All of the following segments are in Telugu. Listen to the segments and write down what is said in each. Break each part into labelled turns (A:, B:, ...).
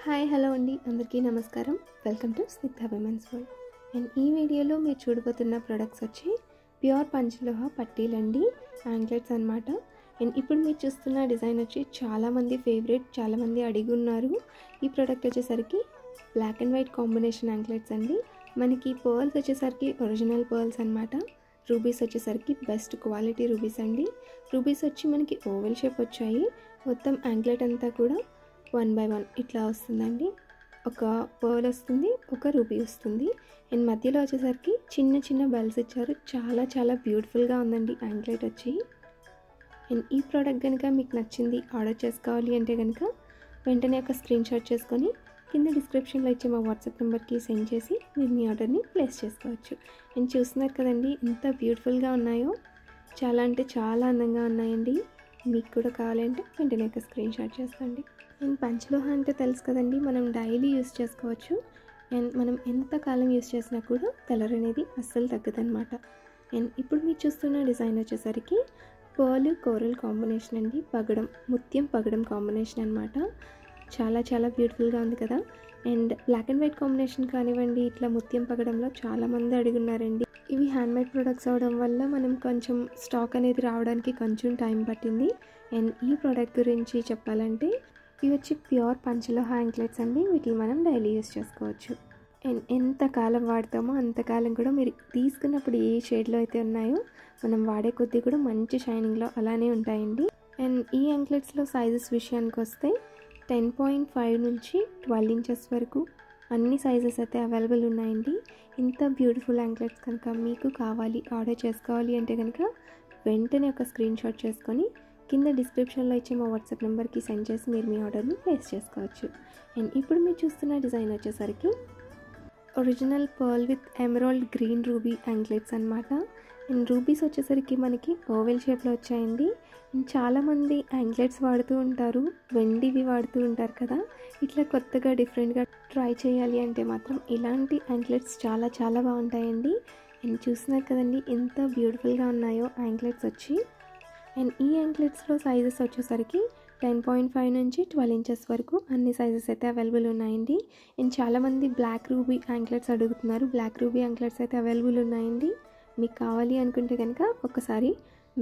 A: హాయ్ హలో అండి, అందరికీ నమస్కారం. Welcome to Snigdha women's world. And ఈ వీడియోలో మీరు చూడబోతున్న ప్రొడక్ట్స్ వచ్చి ప్యూర్ పంచలోహ పట్టీలండి, యాంక్లెట్స్ అనమాట. అండ్ ఇప్పుడు మీరు చూస్తున్న డిజైన్ వచ్చి చాలామంది ఫేవరెట్, చాలామంది అడిగున్నారు. ఈ ప్రోడక్ట్ వచ్చేసరికి black and white combination anklets అండి. మనకి పర్ల్స్ వచ్చేసరికి ఒరిజినల్ పర్ల్స్ అనమాట. రూబీస్ వచ్చేసరికి బెస్ట్ క్వాలిటీ రూబీస్ అండి. రూబీస్ వచ్చి మనకి ఓవెల్ షేప్ వచ్చాయి. మొత్తం యాంక్లెట్ అంతా కూడా 1 by 1 ఇట్లా వస్తుందండి. ఒక పర్ల్ వస్తుంది, ఒక రూబీ వస్తుంది. అండ్ మధ్యలో వచ్చేసరికి చిన్న చిన్న బెల్స్ ఇచ్చారు. చాలా చాలా బ్యూటిఫుల్గా ఉందండి యాంక్లెట్ వచ్చి. అండ్ ఈ ప్రోడక్ట్ కనుక మీకు నచ్చింది, ఆర్డర్ చేసుకోవాలి అంటే కనుక వెంటనే ఒక స్క్రీన్ షాట్ చేసుకొని కింద డిస్క్రిప్షన్లో ఇచ్చే మా వాట్సాప్ నెంబర్కి సెండ్ చేసి మీరు మీ ఆర్డర్ని ప్లేస్ చేసుకోవచ్చు. అండ్ చూస్తున్నారు కదండి ఎంత బ్యూటిఫుల్గా ఉన్నాయో, చాలా అంటే చాలా అందంగా ఉన్నాయండి. మీకు కూడా కావాలంటే వెంటనే ఒక స్క్రీన్ షాట్ చేసుకోండి. అండ్ పంచలోహ అంటే తెలుసు కదండి, మనం డైలీ యూస్ చేసుకోవచ్చు. అండ్ మనం ఎంతకాలం యూస్ చేసినా కూడా కలర్ అనేది అస్సలు తగ్గదనమాట. అండ్ ఇప్పుడు మీరు చూస్తున్న డిజైన్ వచ్చేసరికి పర్ల్ కోరల్ కాంబినేషన్ అండి. పగడం, ముత్యం పగడం కాంబినేషన్ అనమాట. చాలా చాలా బ్యూటిఫుల్గా ఉంది కదా. And black and white combination కానివ్వండి, ఇట్లా ముత్యం పగడంలో చాలామంది అడుగున్నారండి. ఇవి హ్యాండ్మేడ్ ప్రొడక్ట్స్ అవడం వల్ల మనం కొంచెం స్టాక్ అనేది రావడానికి కొంచెం టైం పట్టింది. అండ్ ఈ ప్రోడక్ట్ గురించి చెప్పాలంటే ఇవి వచ్చి ప్యూర్ పంచలోహ యాంక్లెట్స్ అండి. వీటిని మనం డైలీ యూస్ చేసుకోవచ్చు. అండ్ ఎంతకాలం వాడతామో అంతకాలం కూడా మీరు తీసుకున్నప్పుడు ఏ షేడ్లో అయితే ఉన్నాయో మనం వాడే కొద్దీ కూడా మంచి షైనింగ్లో అలానే ఉంటాయండి. అండ్ ఈ యాంక్లెట్స్లో సైజెస్ విషయానికి వస్తే 10.5 నుంచి 12 ఇంచెస్ వరకు అన్ని సైజెస్ అయితే అవైలబుల్ ఉన్నాయండి. ఇంత బ్యూటిఫుల్ యాంక్లెట్స్ కనుక మీకు కావాలి, ఆర్డర్ చేసుకోవాలి అంటే కనుక వెంటనే ఒక స్క్రీన్ షాట్ చేసుకొని కింద డిస్క్రిప్షన్లో ఇచ్చే మా వాట్సాప్ నెంబర్కి సెండ్ చేసి మీరు మీ ఆర్డర్ని ప్లేస్ చేసుకోవచ్చు. అండ్ ఇప్పుడు మీరు చూస్తున్న డిజైన్ వచ్చేసరికి original pearl with emerald green ruby anklets అనమాట. అండ్ రూబీస్ వచ్చేసరికి మనకి ఓవెల్ షేప్లో వచ్చాయండి. అండ్ చాలామంది యాంక్లెట్స్ వాడుతూ ఉంటారు, వెండివి వాడుతూ ఉంటారు కదా. ఇట్లా కొత్తగా డిఫరెంట్గా ట్రై చేయాలి అంటే మాత్రం ఇలాంటి యాంక్లెట్స్ చాలా చాలా బాగుంటాయండి. అండ్ చూస్తున్నారు కదండి ఎంత బ్యూటిఫుల్గా ఉన్నాయో యాంక్లెట్స్ వచ్చి. అండ్ ఈ యాంక్లెట్స్లో సైజెస్ వచ్చేసరికి 10.5 నుంచి 12 ఇంచెస్ వరకు అన్ని సైజెస్ అయితే అవైలబుల్ ఉన్నాయండి. అండ్ చాలామంది బ్లాక్ రూబీ యాంక్లెట్స్ అడుగుతున్నారు. బ్లాక్ రూబీ యాంక్లెట్స్ అయితే అవైలబుల్ ఉన్నాయండి. మీకు కావాలి అనుకుంటే కనుక ఒకసారి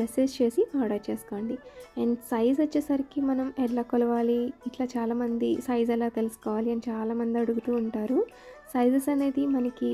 A: మెసేజ్ చేసి ఆర్డర్ చేసుకోండి. అండ్ సైజ్ వచ్చేసరికి మనం ఎలా కొలవాలి, ఇట్లా చాలామంది సైజ్ ఎలా తెలుసుకోవాలి అని చాలామంది అడుగుతూ ఉంటారు. సైజెస్ అనేది మనకి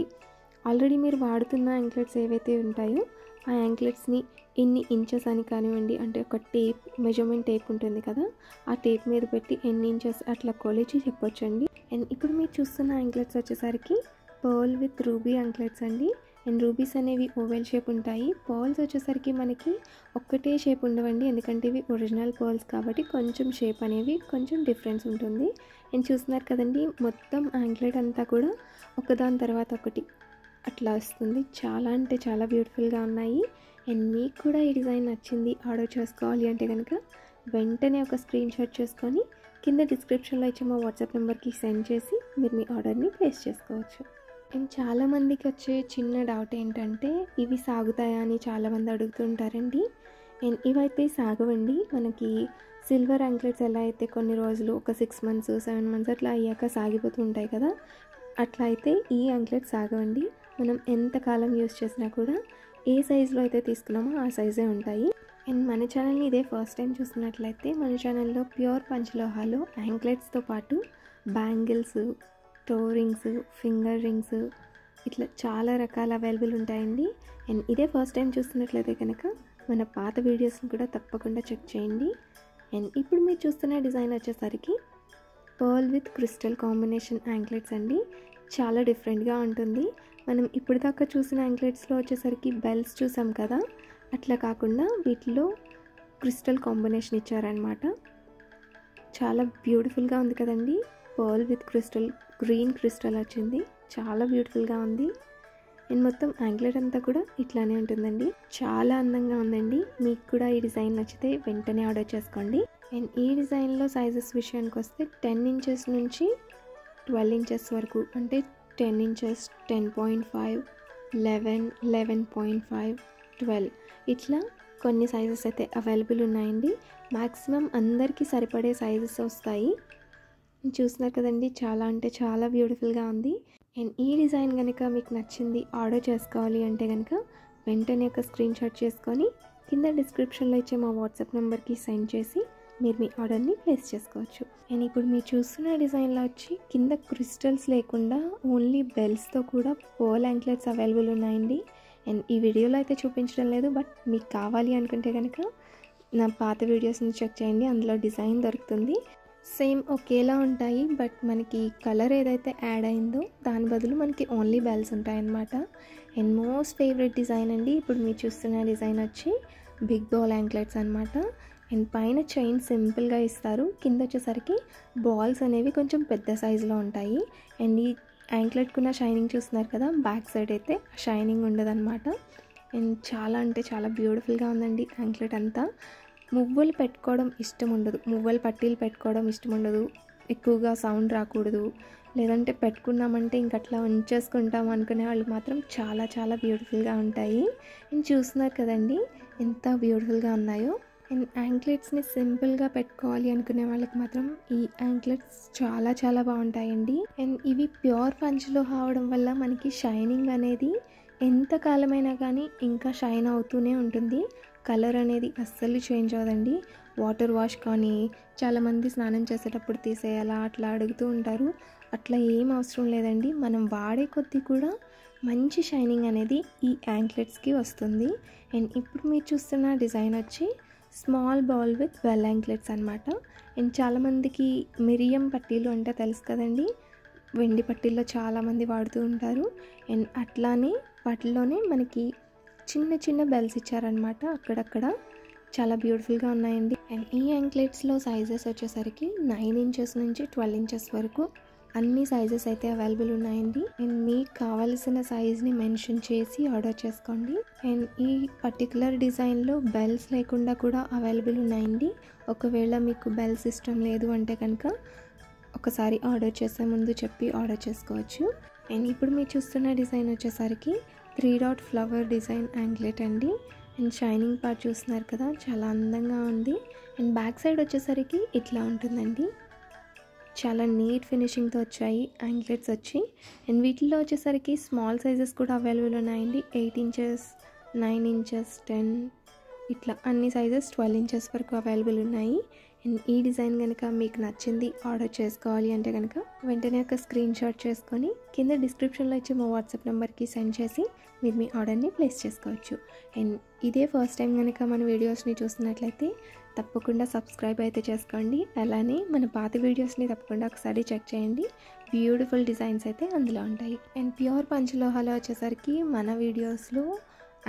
A: ఆల్రెడీ మీరు వాడుతున్న యాంక్లెట్స్ ఏవైతే ఉంటాయో ఆ యాంక్లెట్స్ని ఎన్ని ఇంచెస్ అని కానివ్వండి, అంటే ఒక టేప్, మెజర్మెంట్ టేప్ ఉంటుంది కదా, ఆ టేప్ మీద పెట్టి ఎన్ని ఇంచెస్ అట్లా కొలిచి చెప్పొచ్చండి. అండ్ ఇప్పుడు మీరు చూస్తున్న యాంక్లెట్స్ వచ్చేసరికి పర్ల్ విత్ రూబీ యాంక్లెట్స్ అండి. అండ్ రూబీస్ అనేవి ఓవెల్ షేప్ ఉంటాయి. పర్ల్స్ వచ్చేసరికి మనకి ఒక్కటే షేప్ ఉండవండి, ఎందుకంటే ఇవి ఒరిజినల్ పర్ల్స్ కాబట్టి కొంచెం షేప్ అనేవి కొంచెం డిఫరెన్స్ ఉంటుంది. అండ్ చూస్తున్నారు కదండి మొత్తం యాంక్లెట్ అంతా కూడా ఒకదాని తర్వాత ఒకటి అట్లా వస్తుంది. చాలా అంటే చాలా బ్యూటిఫుల్గా ఉన్నాయి. అండ్ మీకు కూడా ఈ డిజైన్ నచ్చింది, ఆర్డర్ చేసుకోవాలి అంటే కనుక వెంటనే ఒక స్క్రీన్ షాట్ చేసుకొని కింద డిస్క్రిప్షన్లో ఇచ్చే మా వాట్సాప్ నెంబర్కి సెండ్ చేసి మీరు మీ ఆర్డర్ని ప్లేస్ చేసుకోవచ్చు. అండ్ చాలామందికి వచ్చే చిన్న డౌట్ ఏంటంటే ఇవి సాగుతాయా అని చాలామంది అడుగుతుంటారండి. అండ్ ఇవైతే సాగవండి. మనకి సిల్వర్ యాంక్లెట్స్ ఎలా అయితే కొన్ని రోజులు ఒక 6 months 7 months అట్లా అయ్యాక సాగిపోతూ ఉంటాయి కదా, అట్లా అయితే ఈ యాంక్లెట్స్ సాగవండి. మనం ఎంతకాలం యూస్ చేసినా కూడా ఏ సైజులో అయితే తీసుకున్నామో ఆ సైజే ఉంటాయి. అండ్ మన ఛానల్ని ఇదే ఫస్ట్ టైం చూస్తున్నట్లయితే మన ఛానల్లో ప్యూర్ పంచలోహాలో యాంక్లెట్స్తో పాటు bangles, toe rings, finger rings ఇట్లా చాలా రకాల అవైలబుల్ ఉంటాయండి. అండ్ ఇదే ఫస్ట్ టైం చూస్తున్నట్లయితే కనుక మన పాత వీడియోస్ని కూడా తప్పకుండా చెక్ చేయండి. అండ్ ఇప్పుడు మీరు చూస్తున్న డిజైన్ వచ్చేసరికి pearl with crystal combination anklets అండి. చాలా డిఫరెంట్గా ఉంటుంది. మనం ఇప్పుడు దాకా చూసిన యాంక్లెట్స్లో వచ్చేసరికి బెల్స్ చూసాం కదా, అట్లా కాకుండా వీటిలో క్రిస్టల్ కాంబినేషన్ ఇచ్చారనమాట. చాలా బ్యూటిఫుల్గా ఉంది కదండి. Pearl with crystal, green crystal వచ్చింది, చాలా బ్యూటిఫుల్గా ఉంది. అండ్ మొత్తం యాంక్లెట్ అంతా కూడా ఇట్లానే ఉంటుందండి. చాలా అందంగా ఉందండి. మీకు కూడా ఈ డిజైన్ నచ్చితే వెంటనే ఆర్డర్ చేసుకోండి. అండ్ ఈ డిజైన్లో సైజెస్ విషయానికి వస్తే 10 ఇంచెస్ నుంచి 12 ఇంచెస్ వరకు, అంటే 10 ఇంచెస్, 10.5, 11, 11.5, 12 ఇట్లా కొన్ని సైజెస్ అయితే అవైలబుల్ ఉన్నాయండి. మ్యాక్సిమం అందరికీ సరిపడే సైజెస్ వస్తాయి. చూస్తున్నారు కదండి, చాలా అంటే చాలా బ్యూటిఫుల్గా ఉంది. అండ్ ఈ డిజైన్ కనుక మీకు నచ్చింది, ఆర్డర్ చేసుకోవాలి అంటే కనుక వెంటనే ఒక స్క్రీన్ షాట్ చేసుకొని కింద డిస్క్రిప్షన్లో ఇచ్చే మా వాట్సాప్ నెంబర్కి సెండ్ చేసి మీరు మీ ఆర్డర్ని ప్లేస్ చేసుకోవచ్చు. అండ్ ఇప్పుడు మీరు చూస్తున్న డిజైన్లో వచ్చి కింద క్రిస్టల్స్ లేకుండా ఓన్లీ బెల్స్తో కూడా పర్ల్ యాంక్లెట్స్ అవైలబుల్ ఉన్నాయండి. అండ్ ఈ వీడియోలో అయితే చూపించడం లేదు, బట్ మీకు కావాలి అనుకుంటే కనుక నా పాత వీడియోస్ని చెక్ చేయండి, అందులో డిజైన్ దొరుకుతుంది. సేమ్ ఒకేలా ఉంటాయి, బట్ మనకి కలర్ ఏదైతే యాడ్ అయిందో దాని బదులు మనకి ఓన్లీ బెల్స్ ఉంటాయన్నమాట. అండ్ మోస్ట్ ఫేవరెట్ డిజైన్ అండి ఇప్పుడు మీరు చూస్తున్న డిజైన్ వచ్చి బిగ్ బాల్ యాంక్లెట్స్ అనమాట. అండ్ పైన చైన్ సింపుల్గా ఇస్తారు, కింద వచ్చేసరికి బాల్స్ అనేవి కొంచెం పెద్ద సైజులో ఉంటాయి. అండ్ ఈ యాంక్లెట్కున్న షైనింగ్ చూస్తున్నారు కదా, బ్యాక్ సైడ్ అయితే షైనింగ్ ఉండదన్నమాట. అండ్ చాలా అంటే చాలా బ్యూటిఫుల్గా ఉందండి యాంక్లెట్ అంతా. మువ్వలు పెట్టుకోవడం ఇష్టం ఉండదు, మువ్వలు పట్టీలు పెట్టుకోవడం ఇష్టం ఉండదు, ఎక్కువగా సౌండ్ రాకూడదు, లేదంటే పెట్టుకున్నామంటే ఇంకట్లా ఉంచేసుకుంటాం అనుకునే వాళ్ళు మాత్రం చాలా చాలా బ్యూటిఫుల్గా ఉంటాయి. అండ్ చూస్తున్నారు కదండి ఎంత బ్యూటిఫుల్గా ఉన్నాయో. అండ్ యాంక్లెట్స్ని సింపుల్గా పెట్టుకోవాలి అనుకునే వాళ్ళకి మాత్రం ఈ యాంక్లెట్స్ చాలా చాలా బాగుంటాయండి. అండ్ ఇవి ప్యూర్ పంచ్లో అవడం వల్ల మనకి షైనింగ్ అనేది ఎంత కాలమైనా కానీ ఇంకా షైన్ అవుతూనే ఉంటుంది. కలర్ అనేది అస్సలు చేంజ్ అవ్వదండి. వాటర్ వాష్ కానీ చాలామంది స్నానం చేసేటప్పుడు తీసేయాలా అట్లా అడుగుతూ ఉంటారు, అట్లా ఏం అవసరం లేదండి. మనం వాడే కొద్దీ కూడా మంచి షైనింగ్ అనేది ఈ యాంక్లెట్స్కి వస్తుంది. అండ్ ఇప్పుడు మీరు చూస్తున్న డిజైన్ వచ్చి small ball with bell anklets అనమాట. అండ్ చాలామందికి మిరియం పట్టీలు అంటే తెలుసు కదండి, వెండి పట్టీల్లో చాలామంది వాడుతూ ఉంటారు. అండ్ అట్లానే వాటిలోనే మనకి చిన్న చిన్న బెల్స్ ఇచ్చారనమాట అక్కడక్కడ, చాలా బ్యూటిఫుల్గా ఉన్నాయండి. అండ్ ఈ యాంక్లెట్స్లో సైజెస్ వచ్చేసరికి 9 ఇంచెస్ నుంచి 12 ఇంచెస్ వరకు అన్ని సైజెస్ అయితే అవైలబుల్ ఉన్నాయండి. అండ్ మీకు కావాల్సిన సైజ్ని మెన్షన్ చేసి ఆర్డర్ చేసుకోండి. అండ్ ఈ పర్టికులర్ డిజైన్లో బెల్స్ లేకుండా కూడా అవైలబుల్ ఉన్నాయండి. ఒకవేళ మీకు బెల్స్ ఇష్టం లేదు అంటే కనుక ఒకసారి ఆర్డర్ చేసే ముందు చెప్పి ఆర్డర్ చేసుకోవచ్చు. అండ్ ఇప్పుడు మీరు చూస్తున్న డిజైన్ వచ్చేసరికి 3 డాట్ ఫ్లవర్ డిజైన్ యాంక్లెట్ అండి. అండ్ షైనింగ్ పార్ట్ చూస్తున్నారు కదా, చాలా అందంగా ఉంది. అండ్ బ్యాక్ సైడ్ వచ్చేసరికి ఇట్లా ఉంటుందండి, చాలా నీట్ ఫినిషింగ్తో వచ్చాయి యాంక్లెట్స్ వచ్చి. అండ్ వీటిల్లో వచ్చేసరికి స్మాల్ సైజెస్ కూడా అవైలబుల్ ఉన్నాయండి. 8 ఇంచెస్, 9 ఇంచెస్, 10 ఇట్లా అన్ని సైజెస్ 12 ఇంచెస్ వరకు అవైలబుల్ ఉన్నాయి. అండ్ ఈ డిజైన్ కనుక మీకు నచ్చింది ఆర్డర్ చేసుకోవాలి అంటే కనుక వెంటనే ఒక స్క్రీన్ షాట్ చేసుకొని కింద డిస్క్రిప్షన్లో ఇచ్చే మా వాట్సాప్ నెంబర్కి సెండ్ చేసి మీరు మీ ఆర్డర్ని ప్లేస్ చేసుకోవచ్చు. అండ్ ఇదే ఫస్ట్ టైం కనుక మన వీడియోస్ని చూస్తున్నట్లయితే తప్పకుండా సబ్స్క్రైబ్ అయితే చేసుకోండి. అలానే మన పాత వీడియోస్ని తప్పకుండా ఒకసారి చెక్ చేయండి, బ్యూటిఫుల్ డిజైన్స్ అయితే అందులో ఉంటాయి. అండ్ ప్యూర్ పంచలోహాలో వచ్చేసరికి మన వీడియోస్లో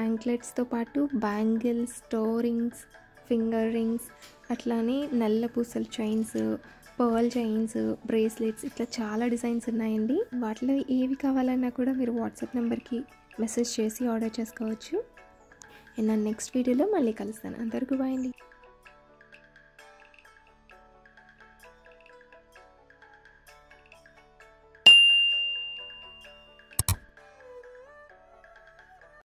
A: యాంక్లెట్స్తో పాటు బ్యాంగిల్స్, స్టోరింగ్స్, ఫింగర్ రింగ్స్, అట్లానే నల్ల పూసల చైన్స్, పర్ల్ చైన్స్, బ్రేస్లెట్స్ ఇట్లా చాలా డిజైన్స్ ఉన్నాయండి. వాటిలో ఏవి కావాలన్నా కూడా మీరు వాట్సాప్ నెంబర్కి మెసేజ్ చేసి ఆర్డర్ చేసుకోవచ్చు. అండ్ నా నెక్స్ట్ వీడియోలో మళ్ళీ కలుస్తాను. అంతవరకు బాయ్ అండి.